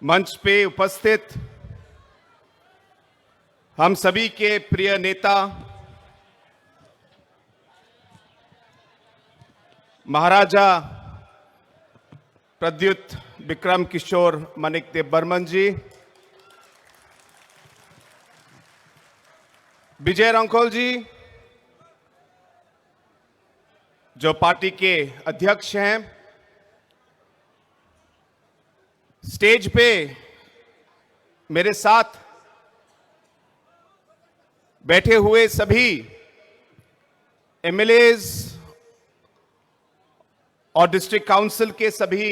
मंच पे उपस्थित हम सभी के प्रिय नेता महाराजा प्रद्युत विक्रम किशोर माणिक्य बर्मन जी, विजय रंखोल जी जो पार्टी के अध्यक्ष हैं, स्टेज पे मेरे साथ बैठे हुए सभी एमएलएज और डिस्ट्रिक्ट काउंसिल के सभी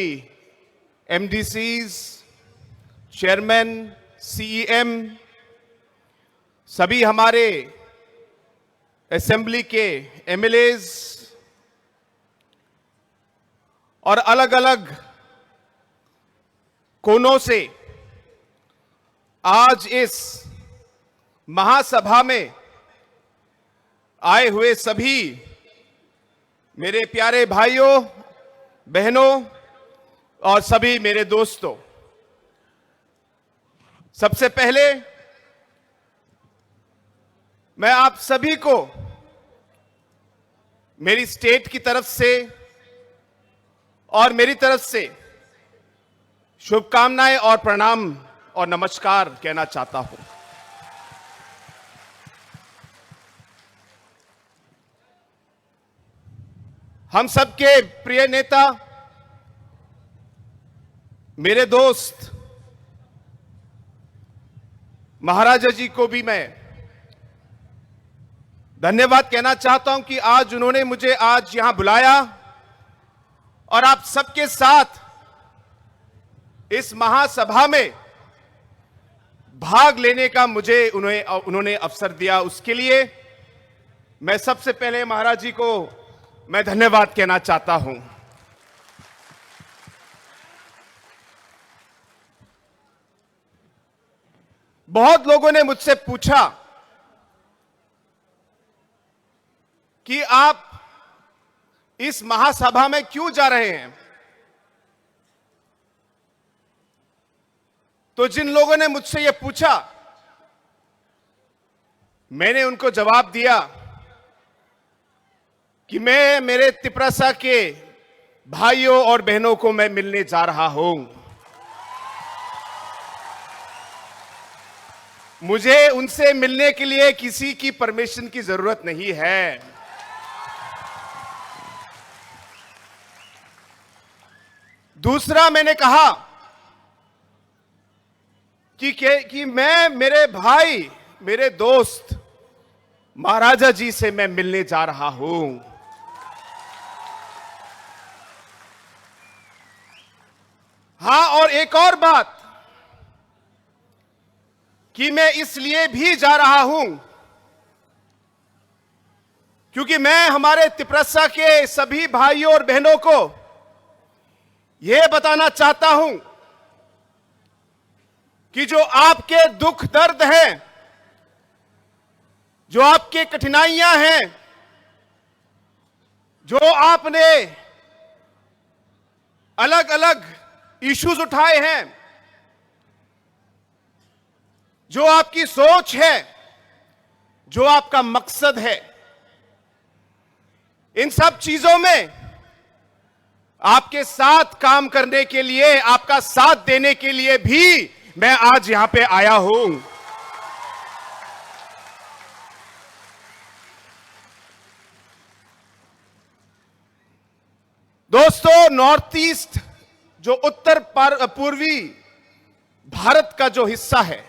एमडीसीज, चेयरमैन, सीईएम, सभी हमारे असेंबली के एमएलएज और अलग अलग कोनों से आज इस महासभा में आए हुए सभी मेरे प्यारे भाइयों, बहनों और सभी मेरे दोस्तों, सबसे पहले मैं आप सभी को मेरी स्टेट की तरफ से और मेरी तरफ से शुभकामनाएं और प्रणाम और नमस्कार कहना चाहता हूं। हम सबके प्रिय नेता, मेरे दोस्त महाराजा जी को भी मैं धन्यवाद कहना चाहता हूं कि आज उन्होंने मुझे आज यहां बुलाया और आप सबके साथ इस महासभा में भाग लेने का मुझे उन्होंने अवसर दिया। उसके लिए मैं सबसे पहले महाराज जी को मैं धन्यवाद कहना चाहता हूं। बहुत लोगों ने मुझसे पूछा कि आप इस महासभा में क्यों जा रहे हैं। तो जिन लोगों ने मुझसे यह पूछा, मैंने उनको जवाब दिया कि मैं मेरे तिपरासा के भाइयों और बहनों को मैं मिलने जा रहा हूं। मुझे उनसे मिलने के लिए किसी की परमिशन की जरूरत नहीं है। दूसरा, मैंने कहा कि मैं मेरे भाई, मेरे दोस्त महाराजा जी से मैं मिलने जा रहा हूं। हां, और एक और बात कि मैं इसलिए भी जा रहा हूं क्योंकि मैं हमारे तिपरसा के सभी भाइयों और बहनों को यह बताना चाहता हूं कि जो आपके दुख दर्द हैं, जो आपके कठिनाइयां हैं, जो आपने अलग अलग इश्यूज उठाए हैं, जो आपकी सोच है, जो आपका मकसद है, इन सब चीजों में आपके साथ काम करने के लिए, आपका साथ देने के लिए भी मैं आज यहां पे आया हूं। दोस्तों, नॉर्थ ईस्ट जो उत्तर पूर्वी भारत का जो हिस्सा है,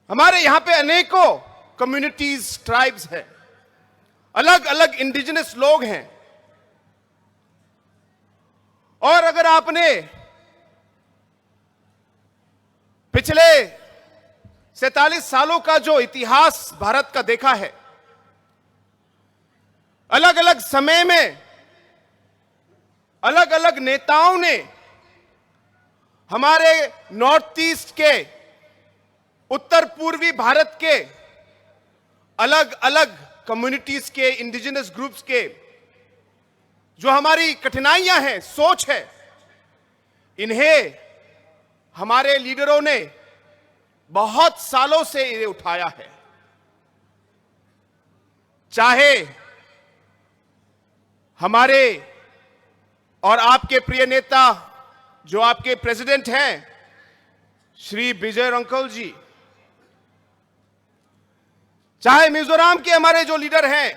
हमारे यहां पे अनेकों कम्युनिटीज, ट्राइब्स हैं, अलग अलग इंडिजिनस लोग हैं। और अगर आपने पिछले 47 सालों का जो इतिहास भारत का देखा है, अलग अलग समय में अलग अलग नेताओं ने हमारे नॉर्थ ईस्ट के, उत्तर पूर्वी भारत के अलग अलग कम्युनिटीज के, इंडिजिनस ग्रुप्स के जो हमारी कठिनाइयां हैं, सोच है, इन्हें हमारे लीडरों ने बहुत सालों से इन्हें उठाया है। चाहे हमारे और आपके प्रिय नेता जो आपके प्रेसिडेंट हैं श्री विजय रंकल जी, चाहे मिजोरम के हमारे जो लीडर हैं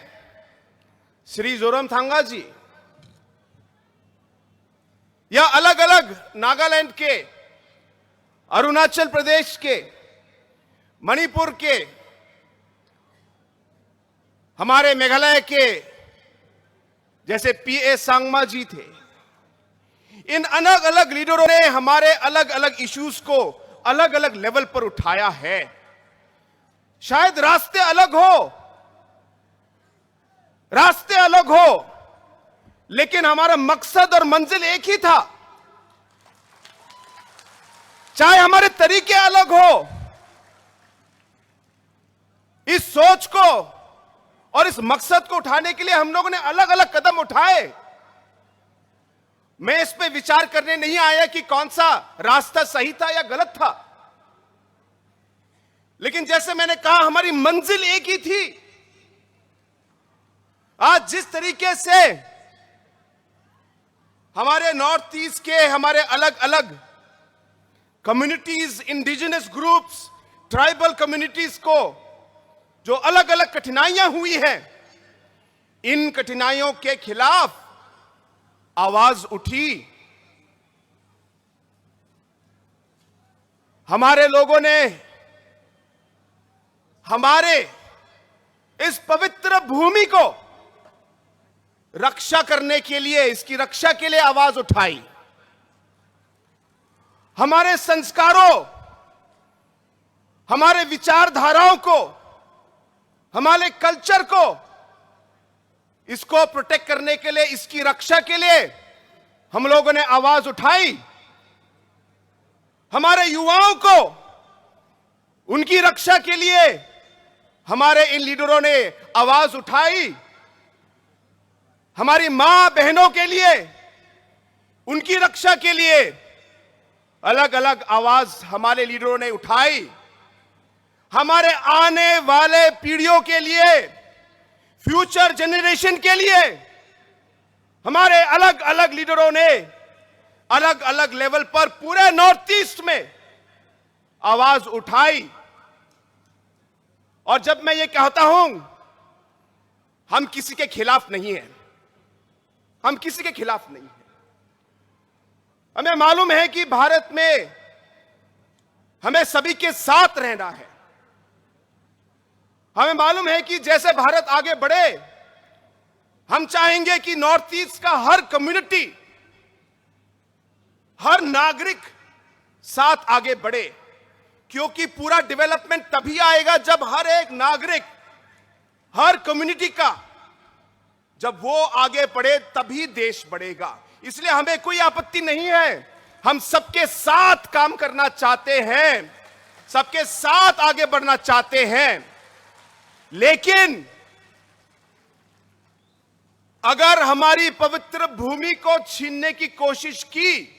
श्री जोरमथंगा जी, या अलग अलग नागालैंड के, अरुणाचल प्रदेश के, मणिपुर के, हमारे मेघालय के जैसे पीए सांगमा जी थे। इन अलग अलग लीडरों ने हमारे अलग अलग इश्यूज को अलग अलग लेवल पर उठाया है। शायद रास्ते अलग हो, लेकिन हमारा मकसद और मंजिल एक ही था। चाहे हमारे तरीके अलग हो, इस सोच को और इस मकसद को उठाने के लिए हम लोगों ने अलग अलग कदम उठाए। मैं इस पे विचार करने नहीं आया कि कौन सा रास्ता सही था या गलत था, लेकिन जैसे मैंने कहा हमारी मंजिल एक ही थी। आज जिस तरीके से हमारे नॉर्थ ईस्ट के हमारे अलग अलग communities, indigenous groups, tribal communities को जो अलग अलग कठिनाइयां हुई हैं, इन कठिनाइयों के खिलाफ आवाज उठी। हमारे लोगों ने हमारे इस पवित्र भूमि को रक्षा करने के लिए, इसकी रक्षा के लिए आवाज उठाई। हमारे संस्कारों, हमारे विचारधाराओं को, हमारे कल्चर को, इसको प्रोटेक्ट करने के लिए, इसकी रक्षा के लिए हम लोगों ने आवाज उठाई। हमारे युवाओं को उनकी रक्षा के लिए हमारे इन लीडरों ने आवाज उठाई। हमारी मां बहनों के लिए, उनकी रक्षा के लिए अलग अलग आवाज हमारे लीडरों ने उठाई। हमारे आने वाले पीढ़ियों के लिए, फ्यूचर जनरेशन के लिए हमारे अलग अलग लीडरों ने अलग अलग लेवल पर पूरे नॉर्थ ईस्ट में आवाज उठाई। और जब मैं ये कहता हूं, हम किसी के खिलाफ नहीं हैं, हम किसी के खिलाफ नहीं हैं। हमें मालूम है कि भारत में हमें सभी के साथ रहना है। हमें मालूम है कि जैसे भारत आगे बढ़े, हम चाहेंगे कि नॉर्थ ईस्ट का हर कम्युनिटी, हर नागरिक साथ आगे बढ़े, क्योंकि पूरा डेवलपमेंट तभी आएगा जब हर एक नागरिक, हर कम्युनिटी का जब वो आगे बढ़े तभी देश बढ़ेगा। इसलिए हमें कोई आपत्ति नहीं है, हम सबके साथ काम करना चाहते हैं, सबके साथ आगे बढ़ना चाहते हैं। लेकिन अगर हमारी पवित्र भूमि को छीनने की कोशिश की,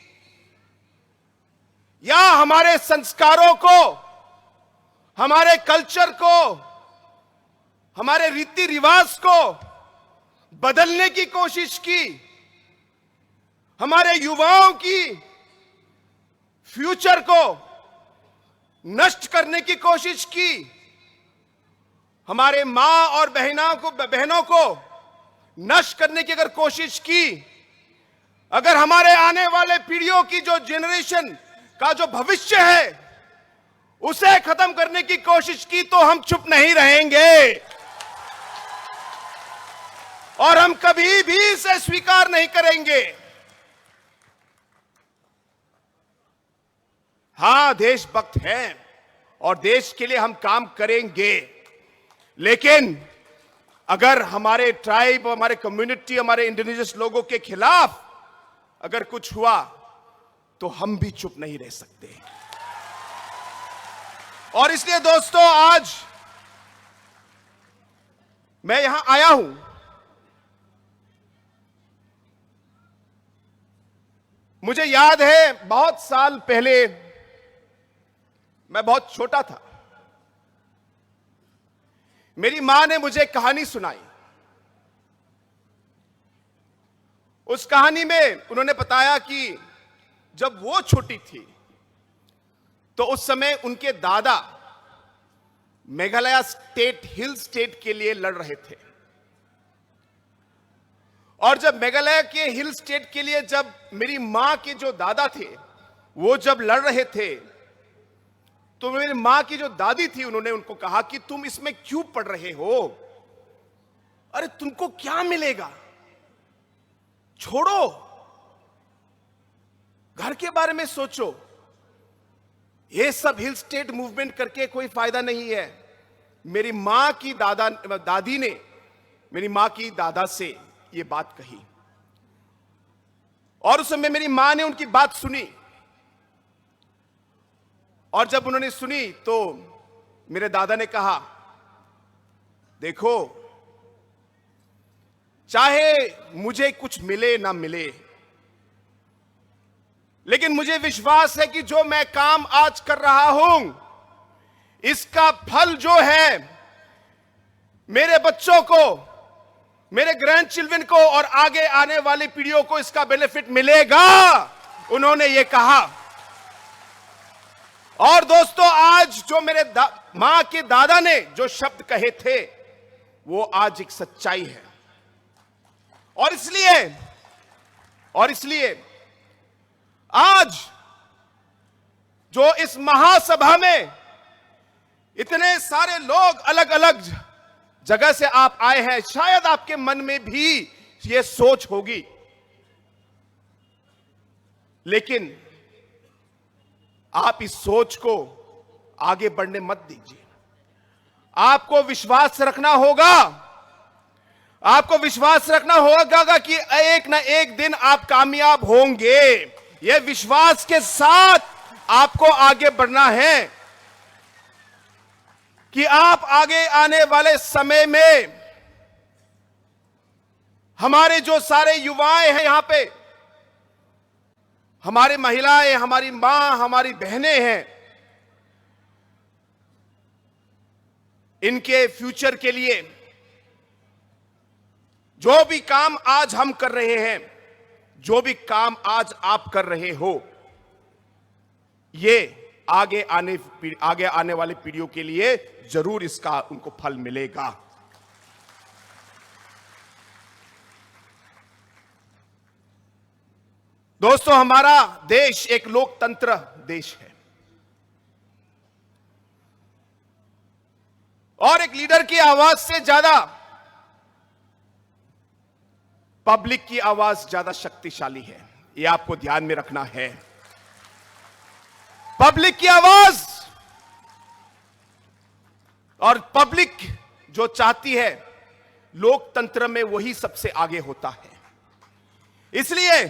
या हमारे संस्कारों को, हमारे कल्चर को, हमारे रीति रिवाज को बदलने की कोशिश की, हमारे युवाओं की फ्यूचर को नष्ट करने की कोशिश की, हमारे मां और बहनों को नष्ट करने की अगर कोशिश की, अगर हमारे आने वाले पीढ़ियों की जो जनरेशन का जो भविष्य है उसे खत्म करने की कोशिश की, तो हम चुप नहीं रहेंगे और हम कभी भी इसे स्वीकार नहीं करेंगे। हां, देशभक्त हैं और देश के लिए हम काम करेंगे, लेकिन अगर हमारे ट्राइब, हमारे कम्युनिटी, हमारे इंडिजिनस लोगों के खिलाफ अगर कुछ हुआ तो हम भी चुप नहीं रह सकते। और इसलिए दोस्तों, आज मैं यहां आया हूं, मुझे याद है बहुत साल पहले, मैं बहुत छोटा था, मेरी मां ने मुझे कहानी सुनाई। उस कहानी में उन्होंने बताया कि जब वो छोटी थी तो उस समय उनके दादा मेघालय स्टेट, हिल स्टेट के लिए लड़ रहे थे। और जब मेघालय के हिल स्टेट के लिए जब मेरी मां के जो दादा थे वो जब लड़ रहे थे, तो मेरी मां की जो दादी थी उन्होंने उनको कहा कि तुम इसमें क्यों पढ़ रहे हो, अरे तुमको क्या मिलेगा, छोड़ो, घर के बारे में सोचो, ये सब हिल स्टेट मूवमेंट करके कोई फायदा नहीं है। मेरी मां की दादी ने मेरी मां की दादा से ये बात कही और उस समय मेरी मां ने उनकी बात सुनी। और जब उन्होंने सुनी तो मेरे दादा ने कहा, देखो, चाहे मुझे कुछ मिले ना मिले, लेकिन मुझे विश्वास है कि जो मैं काम आज कर रहा हूं, इसका फल जो है मेरे बच्चों को, मेरे ग्रैंड चिल्ड्रन को और आगे आने वाली पीढ़ियों को इसका बेनिफिट मिलेगा, उन्होंने ये कहा। और दोस्तों, आज जो मेरे मां के दादा ने जो शब्द कहे थे वो आज एक सच्चाई है। और इसलिए आज जो इस महासभा में इतने सारे लोग अलग अलग जगह से आप आए हैं, शायद आपके मन में भी यह सोच होगी, लेकिन आप इस सोच को आगे बढ़ने मत दीजिए। आपको विश्वास रखना होगा, आपको विश्वास रखना होगा कि एक ना एक दिन आप कामयाब होंगे। यह विश्वास के साथ आपको आगे बढ़ना है कि आप आगे आने वाले समय में हमारे जो सारे युवाएं हैं यहां पे, हमारी महिलाएं, हमारी मां, हमारी बहनें हैं, इनके फ्यूचर के लिए जो भी काम आज हम कर रहे हैं, जो भी काम आज आप कर रहे हो, ये आगे आने वाली पीढ़ियों के लिए जरूर इसका उनको फल मिलेगा। दोस्तों, हमारा देश एक लोकतंत्र देश है और एक लीडर की आवाज से ज्यादा पब्लिक की आवाज ज्यादा शक्तिशाली है। यह आपको ध्यान में रखना है। पब्लिक की आवाज और पब्लिक जो चाहती है, लोकतंत्र में वही सबसे आगे होता है। इसलिए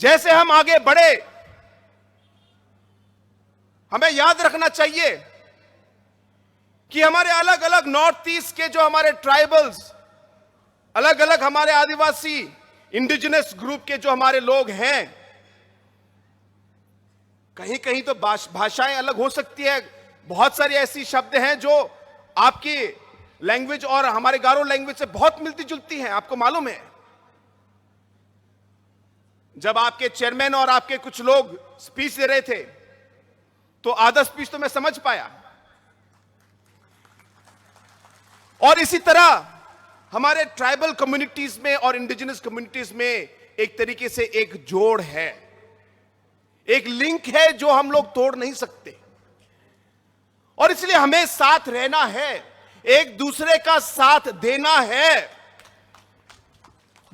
जैसे हम आगे बढ़े, हमें याद रखना चाहिए कि हमारे अलग अलग नॉर्थ ईस्ट के जो हमारे ट्राइबल्स, अलग अलग हमारे आदिवासी इंडिजिनस ग्रुप के जो हमारे लोग हैं, कहीं कहीं तो भाषाएं अलग हो सकती है। बहुत सारी ऐसी शब्द हैं जो आपकी लैंग्वेज और हमारे गारो लैंग्वेज से बहुत मिलती जुलती हैं। आपको मालूम है, जब आपके चेयरमैन और आपके कुछ लोग स्पीच दे रहे थे तो आधा स्पीच तो मैं समझ पाया। और इसी तरह हमारे ट्राइबल कम्युनिटीज में और इंडिजिनस कम्युनिटीज में एक तरीके से एक जोड़ है, एक लिंक है जो हम लोग तोड़ नहीं सकते। और इसलिए हमें साथ रहना है, एक दूसरे का साथ देना है।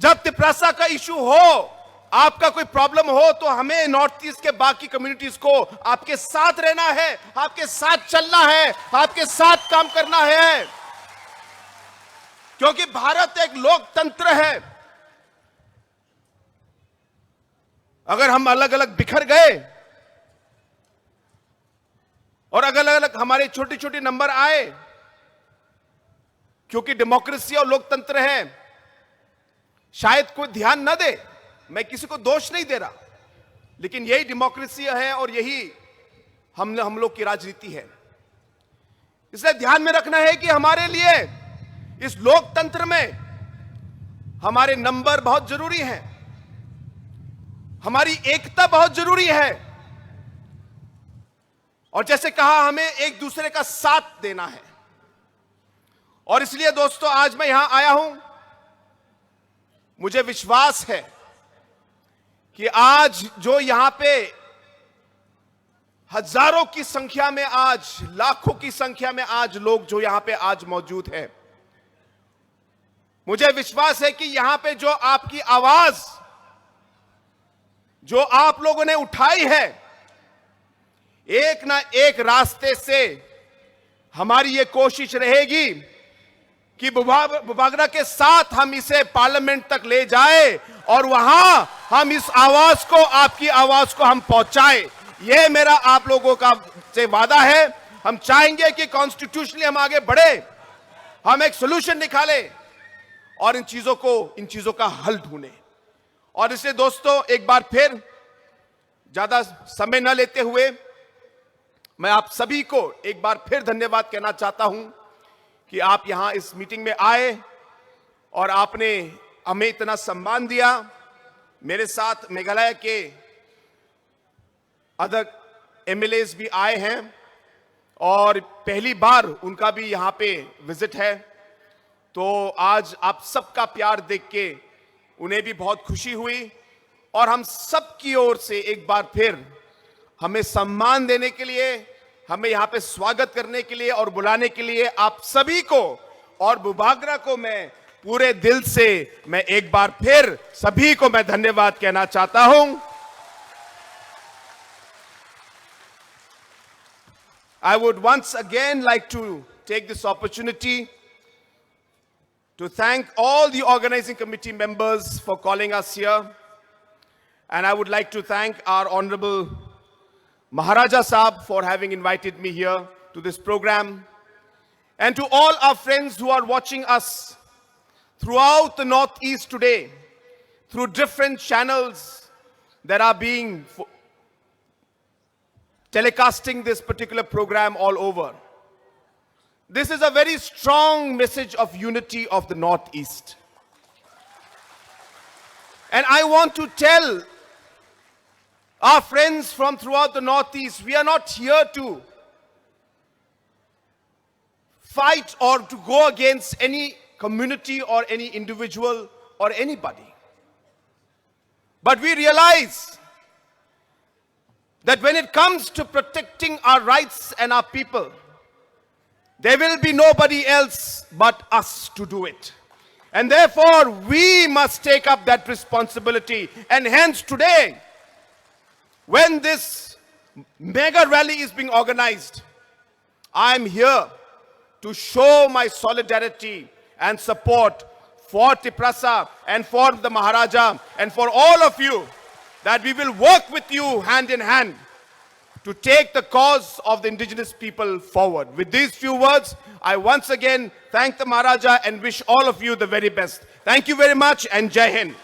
जब तिपरासा का इशू हो, आपका कोई प्रॉब्लम हो, तो हमें नॉर्थ ईस्ट के बाकी कम्युनिटीज को आपके साथ रहना है, आपके साथ चलना है, आपके साथ काम करना है, क्योंकि भारत एक लोकतंत्र है। अगर हम अलग अलग बिखर गए और अलग अलग हमारे छोटे छोटे नंबर आए, क्योंकि डेमोक्रेसी और लोकतंत्र है, शायद कोई ध्यान न दे, मैं किसी को दोष नहीं दे रहा, लेकिन यही डेमोक्रेसी है और यही हम लोग की राजनीति है। इसलिए ध्यान में रखना है कि हमारे लिए इस लोकतंत्र में हमारे नंबर बहुत जरूरी हैं, हमारी एकता बहुत जरूरी है, और जैसे कहा हमें एक दूसरे का साथ देना है। और इसलिए दोस्तों आज मैं यहां आया हूं, मुझे विश्वास है कि आज जो यहां पे हजारों की संख्या में, आज लाखों की संख्या में आज लोग जो यहां पे आज मौजूद हैं, मुझे विश्वास है कि यहां पे जो आपकी आवाज जो आप लोगों ने उठाई है, एक ना एक रास्ते से हमारी ये कोशिश रहेगी कि बुबागरा के साथ हम इसे पार्लियामेंट तक ले जाए और वहां हम इस आवाज को, आपकी आवाज को हम पहुंचाएं। यह मेरा आप लोगों का से वादा है। हम चाहेंगे कि कॉन्स्टिट्यूशनली हम आगे बढ़े, हम एक सोल्यूशन निकालें और इन चीजों का हल ढूंढें। और इसलिए दोस्तों एक बार फिर ज्यादा समय न लेते हुए मैं आप सभी को एक बार फिर धन्यवाद कहना चाहता हूं कि आप यहां इस मीटिंग में आए और आपने हमें इतना सम्मान दिया। मेरे साथ मेघालय के अदर एमएलएस भी आए हैं और पहली बार उनका भी यहां पे विजिट है, तो आज आप सबका प्यार देख के उन्हें भी बहुत खुशी हुई। और हम सब की ओर से एक बार फिर हमें सम्मान देने के लिए, हमें यहां पे स्वागत करने के लिए और बुलाने के लिए आप सभी को और बुबागरा को मैं पूरे दिल से मैं एक बार फिर सभी को मैं धन्यवाद कहना चाहता हूं। I would once again like to take this opportunity to thank all the organizing committee members for calling us here. And I would like to thank our Honorable Maharaja Saab for having invited me here to this program. And to all our friends who are watching us throughout the Northeast today, through different channels that are being telecasting this particular program all over. This is a very strong message of unity of the Northeast. And I want to tell our friends from throughout the Northeast, we are not here to fight or to go against any community or any individual or anybody. But we realize that when it comes to protecting our rights and our people, there will be nobody else but us to do it. And therefore, we must take up that responsibility. And hence today, when this mega rally is being organized, I am here to show my solidarity and support for Tiprasa and for the Maharaja and for all of you, that we will work with you hand in hand to take the cause of the indigenous people forward. With these few words, I once again thank the Maharaja and wish all of you the very best. Thank you very much and Jai Hind.